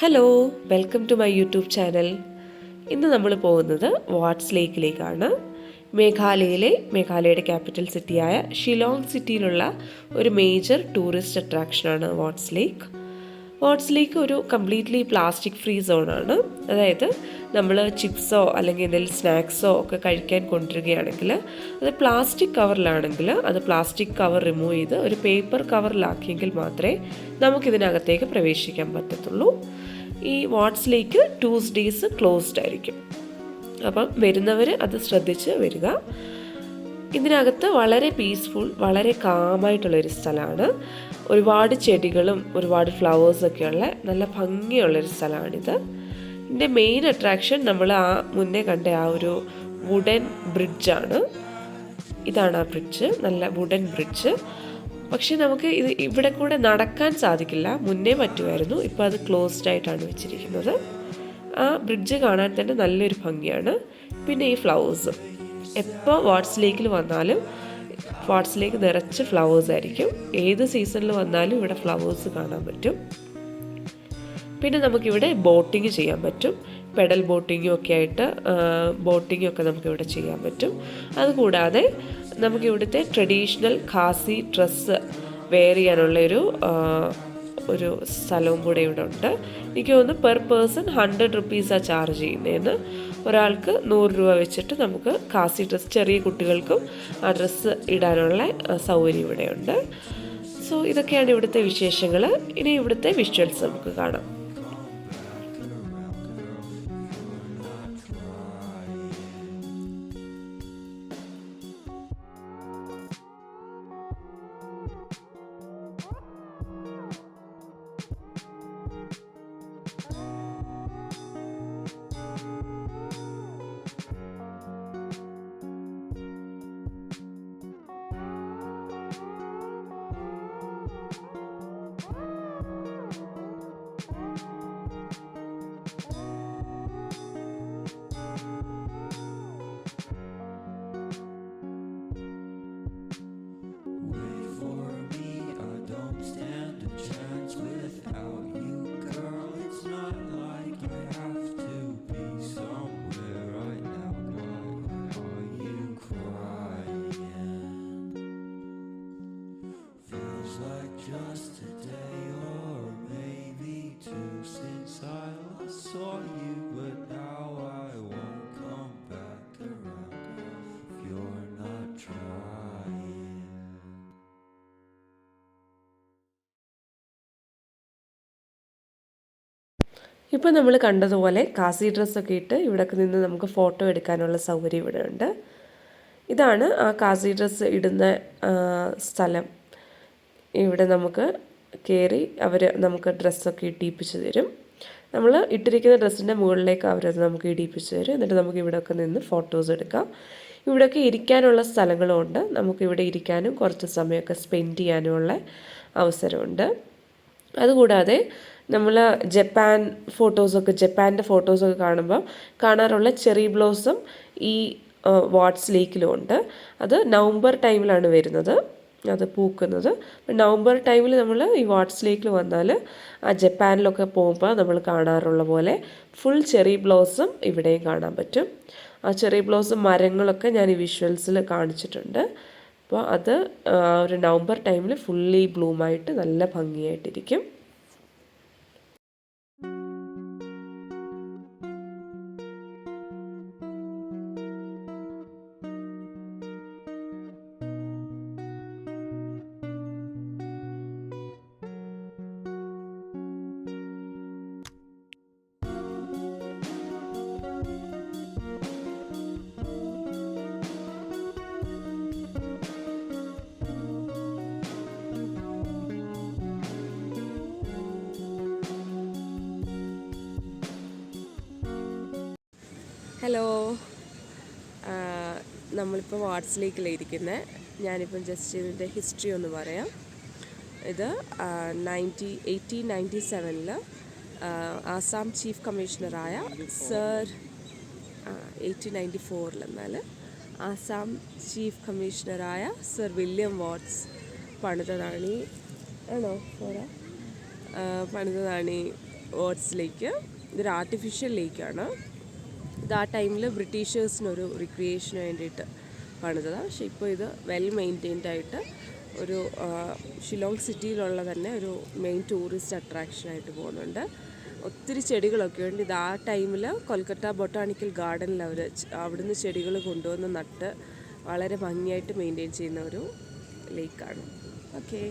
Hello, welcome to my YouTube channel. ഇന്ന് നമ്മൾ പോകുന്നത് വാട്സ് ലേക്കിലേക്കാണ്. മേഘാലയയുടെ ക്യാപിറ്റൽ സിറ്റിയായ ഷിലോങ് സിറ്റിയിലുള്ള ഒരു മേജർ ടൂറിസ്റ്റ് അട്രാക്ഷനാണ് വാട്സ് ലേക്ക്. വാട്സ് ലേക്ക് ഒരു കംപ്ലീറ്റ്ലി പ്ലാസ്റ്റിക് ഫ്രീ സോണാണ്. അതായത് നമ്മൾ ചിപ്സോ അല്ലെങ്കിൽ എന്തെങ്കിലും സ്നാക്സോ ഒക്കെ കഴിക്കാൻ കൊണ്ടുവരികയാണെങ്കിൽ അത് പ്ലാസ്റ്റിക് കവറിലാണെങ്കിൽ അത് പ്ലാസ്റ്റിക് കവർ റിമൂവ് ചെയ്ത് ഒരു പേപ്പർ കവറിലാക്കിയെങ്കിൽ മാത്രമേ നമുക്കിതിനകത്തേക്ക് പ്രവേശിക്കാൻ പറ്റത്തുള്ളൂ. ഈ വാട്സ് ലേക്ക് ട്യൂസ്ഡേയ്സ് ക്ലോസ്ഡ് ആയിരിക്കും. അപ്പം വരുന്നവർ അത് ശ്രദ്ധിച്ച് വരിക. ഇതിനകത്ത് വളരെ പീസ്ഫുൾ, വളരെ കാമായിട്ടുള്ളൊരു സ്ഥലമാണ്. ഒരുപാട് ചെടികളും ഒരുപാട് ഫ്ലവേഴ്സൊക്കെയുള്ള നല്ല ഭംഗിയുള്ളൊരു സ്ഥലമാണിത്. ഇതിൻ്റെ മെയിൻ അട്രാക്ഷൻ നമ്മൾ മുന്നേ കണ്ട ഒരു വുഡൻ ബ്രിഡ്ജാണ്. ഇതാണ് ആ ബ്രിഡ്ജ്, നല്ല വുഡൻ ബ്രിഡ്ജ്. പക്ഷെ നമുക്ക് ഇവിടെ കൂടെ നടക്കാൻ സാധിക്കില്ല. മുന്നേ പറ്റുമായിരുന്നു, ഇപ്പോൾ അത് ക്ലോസ്ഡ് ആയിട്ടാണ് വെച്ചിരിക്കുന്നത്. ആ ബ്രിഡ്ജ് കാണാൻ തന്നെ നല്ലൊരു ഭംഗിയാണ്. പിന്നെ ഈ ഫ്ലവേഴ്സ്, എപ്പോൾ വാട്സ് ലേക്കിൽ വന്നാലും വാട്സ് ലേക്ക് നിറച്ച് ഫ്ലവേഴ്സ് ആയിരിക്കും. ഏത് സീസണിൽ വന്നാലും ഇവിടെ ഫ്ലവേഴ്സ് കാണാൻ പറ്റും. പിന്നെ നമുക്കിവിടെ ബോട്ടിങ് ചെയ്യാൻ പറ്റും. പെഡൽ ബോട്ടിങ്ങും ഒക്കെ ആയിട്ട് ബോട്ടിങ്ങും ഒക്കെ നമുക്കിവിടെ ചെയ്യാൻ പറ്റും. അതുകൂടാതെ നമുക്കിവിടുത്തെ ട്രഡീഷണൽ ഖാസി ഡ്രസ്സ് വെയർ ചെയ്യാനുള്ള ഒരു സ്ഥലവും കൂടെ ഇവിടെ ഉണ്ട്. എനിക്ക് തോന്നുന്നു പെർ പേഴ്സൺ 100 റുപ്പീസാണ് ചാർജ് ചെയ്യുന്നതെന്ന്. ഒരാൾക്ക് 100 രൂപ വെച്ചിട്ട് നമുക്ക് ഖാസി ഡ്രസ്സ്, ചെറിയ കുട്ടികൾക്കും ആ ഡ്രസ്സ് ഇടാനുള്ള സൗകര്യം ഇവിടെയുണ്ട്. സോ ഇതൊക്കെയാണ് ഇവിടുത്തെ വിശേഷങ്ങൾ. ഇനി ഇവിടുത്തെ വിഷ്വൽസ് നമുക്ക് കാണാം. ഇപ്പോൾ നമ്മൾ കണ്ടതുപോലെ ഖാസി ഡ്രസ്സൊക്കെ ഇട്ട് ഇവിടേക്ക് നിന്ന് നമുക്ക് ഫോട്ടോ എടുക്കാനുള്ള സൗകര്യം ഇവിടെ ഉണ്ട്. ഇതാണ് ആ ഖാസി ഡ്രസ്സ് ഇടുന്ന സ്ഥലം. ഇവിടെ നമുക്ക് കയറി നമുക്ക് ഡ്രസ്സൊക്കെ ഇടിയിപ്പിച്ച് തരും. നമ്മൾ ഇട്ടിരിക്കുന്ന ഡ്രസ്സിൻ്റെ മുകളിലേക്ക് അവരത് നമുക്ക് ഇടിയിപ്പിച്ച് തരും. എന്നിട്ട് നമുക്ക് ഇവിടെയൊക്കെ നിന്ന് ഫോട്ടോസ് എടുക്കാം. ഇവിടെയൊക്കെ ഇരിക്കാനുള്ള സ്ഥലങ്ങളും ഉണ്ട്. നമുക്കിവിടെ ഇരിക്കാനും കുറച്ച് സമയമൊക്കെ സ്പെൻഡ് ചെയ്യാനുമുള്ള അവസരമുണ്ട്. അതുകൂടാതെ നമ്മൾ ജപ്പാൻ്റെ ഫോട്ടോസൊക്കെ കാണുമ്പോൾ കാണാറുള്ള ചെറി ബ്ലോസം ഈ വാട്സ് ലേക്കിലും ഉണ്ട്. അത് നവംബർ ടൈമിലാണ് വരുന്നത്, അത് പൂക്കുന്നത്. നവംബർ ടൈമിൽ നമ്മൾ ഈ വാട്സ് ലേക്കിൽ വന്നാൽ ആ ജപ്പാനിലൊക്കെ പോകുമ്പോൾ നമ്മൾ കാണാറുള്ള പോലെ ഫുൾ ചെറി ബ്ലോസം ഇവിടെയും കാണാൻ പറ്റും. ആ ചെറി ബ്ലോസം മരങ്ങളൊക്കെ ഞാൻ ഈ വിഷ്വൽസിൽ കാണിച്ചിട്ടുണ്ട്. അപ്പോൾ അത് ഒരു നവംബർ ടൈമിൽ ഫുള്ളി ബ്ലൂമായിട്ട് നല്ല ഭംഗിയായിട്ടിരിക്കും. ഹലോ, നമ്മളിപ്പോൾ വാട്സ് ലേക്കിലിരിക്കുന്നത്. ഞാനിപ്പം ജസ്റ്റ് ഇതിൻ്റെ ഹിസ്റ്ററി ഒന്ന് പറയാം. ഇത് 1897 ആസാം ചീഫ് കമ്മീഷണറായ 1894 എന്നാൽ ആസാം ചീഫ് കമ്മീഷണറായ സർ വില്യം വാട്സ് പണിതതാണ് പണിതതാണ് വാട്സ് ലേക്ക്. ഇതൊരു ആർട്ടിഫിഷ്യൽ ലേക്കാണ്. ഇത് ആ ടൈമിൽ ബ്രിട്ടീഷേഴ്സിനൊരു റിക്രിയേഷന് വേണ്ടിയിട്ട് പണിതതാണ്. പക്ഷേ ഇപ്പോൾ ഇത് വെൽ മെയിൻറ്റെയിൻഡ് ആയിട്ട് ഒരു ഷിലോങ് സിറ്റിയിലുള്ള തന്നെ ഒരു മെയിൻ ടൂറിസ്റ്റ് അട്രാക്ഷനായിട്ട് പോകുന്നുണ്ട്. ഒത്തിരി ചെടികളൊക്കെ ഉണ്ട്. ഇത് ആ ടൈമിൽ കൊൽക്കത്ത ബൊട്ടാണിക്കൽ ഗാർഡനിൽ അവർ അവിടുന്ന് ചെടികൾ കൊണ്ടുവന്ന് നട്ട് വളരെ ഭംഗിയായിട്ട് മെയിൻറ്റെയിൻ ചെയ്യുന്ന ഒരു ലേക്കാണ്. ഓക്കെ.